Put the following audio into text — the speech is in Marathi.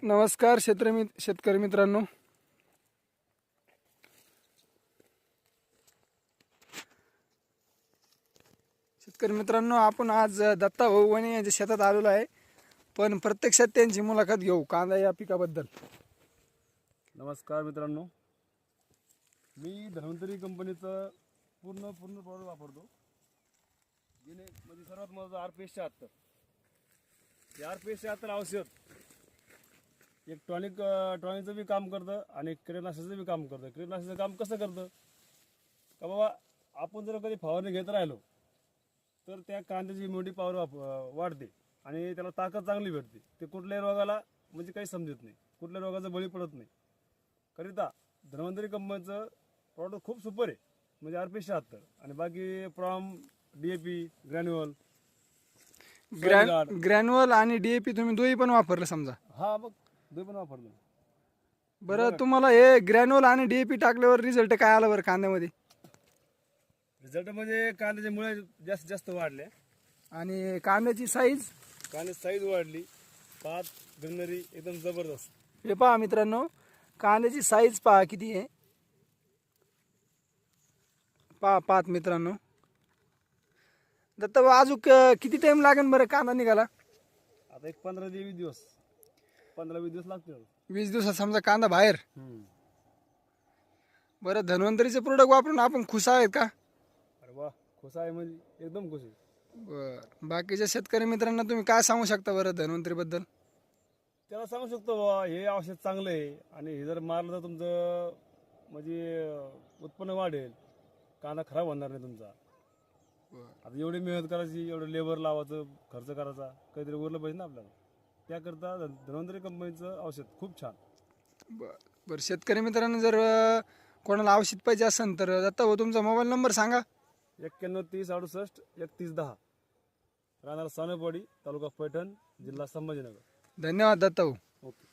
नमस्कार शेतकरी मित्रांनो, आपण आज दत्ता भाऊ वने यांच्या शेतात आलेलो आहे, पण प्रत्यक्षात त्यांची मुलाखत घेऊ कांदा या पिकाबद्दल. नमस्कार मित्रांनो, मी धन्वंतरी कंपनीचं पूर्ण प्रॉडक्ट वापरतो. जेणे म्हणजे सर्वात महत्त्वाचं RPS 76. हे RPS 76 औषध एक टॉनिकचं बी काम करतं आणि कीटकनाशकाचं बी काम करतं. कीटकनाशकाचं काम कसं करतं का बाबा, आपण जर कधी फवारणी घेत राहिलो तर त्या कांद्याची इम्युनिटी पॉवर वाढते आणि त्याला ताकद चांगली भेटते. ते कुठल्याही रोगाला म्हणजे काही समजत नाही, कुठल्या रोगाचा बळी पडत नाही. करिता धन्वंतरी कंपनीचं प्रॉडक्ट खूप सुपर आहे, म्हणजे RPS 76 आणि बाकी प्रॉम DAP ग्रॅन्युअल ग्रॅन्युअल आणि DAP तुम्ही दोन्ही पण वापरलं समजा. हा, मग दोन्ही पण वापरलं. बरं, तुम्हाला हे ग्रॅन्युअल आणि DAP टाकल्यावर रिझल्ट काय आला बरं कांद्यामध्ये? रिझल्ट म्हणजे कांद्याचे मुळे जास्तीत जास्त वाढले आणि कांद्याची साईज वाढली. पात ग्रीनरी एकदम जबरदस्त. हे पहा मित्रांनो, कांद्याची साईज पहा किती आहे. पाहत मित्रांनो, दत्ता भाऊ अजून किती टाइम लागेल बरं कांदा निघाला? आता एक 15 ते 20 दिवस 15-20 दिवस लागतील. 20 दिवसात समजा कांदा बाहेर. बरं, धन्वंतरीचे प्रोडक्ट वापरून आपण खुश आहेत का? अरे वा, खुश आहे म्हणजे एकदम खुश आहे. बरं, बाकीच्या शेतकरी मित्रांना तुम्ही काय सांगू शकता बरं धन्वंतरी बद्दल? त्याला सांगू शकतो बाबा, हे औषध चांगलं आहे आणि हे जर मारलं तर तुमचं म्हणजे उत्पन्न वाढेल, कांदा खराब होणार नाही तुमचा. आता एवढी मेहनत करायची, एवढं लेबर लावायचं, खर्च करायचा, काहीतरी उरलं पाहिजे ना आपल्याला. त्याकरता धन्वंतरी कंपनीचं औषध खूप छान. बरं, शेतकरी मित्रांनो, जर कोणाला औषध पाहिजे असेल तर दत्ता भाऊ तुमचा मोबाईल नंबर सांगा. 91 30 68 31 10, राहणार सानेपाडी, तालुका पैठण, जिल्हा संभाजीनगर. धन्यवाद दत्ता भाऊ. ओके.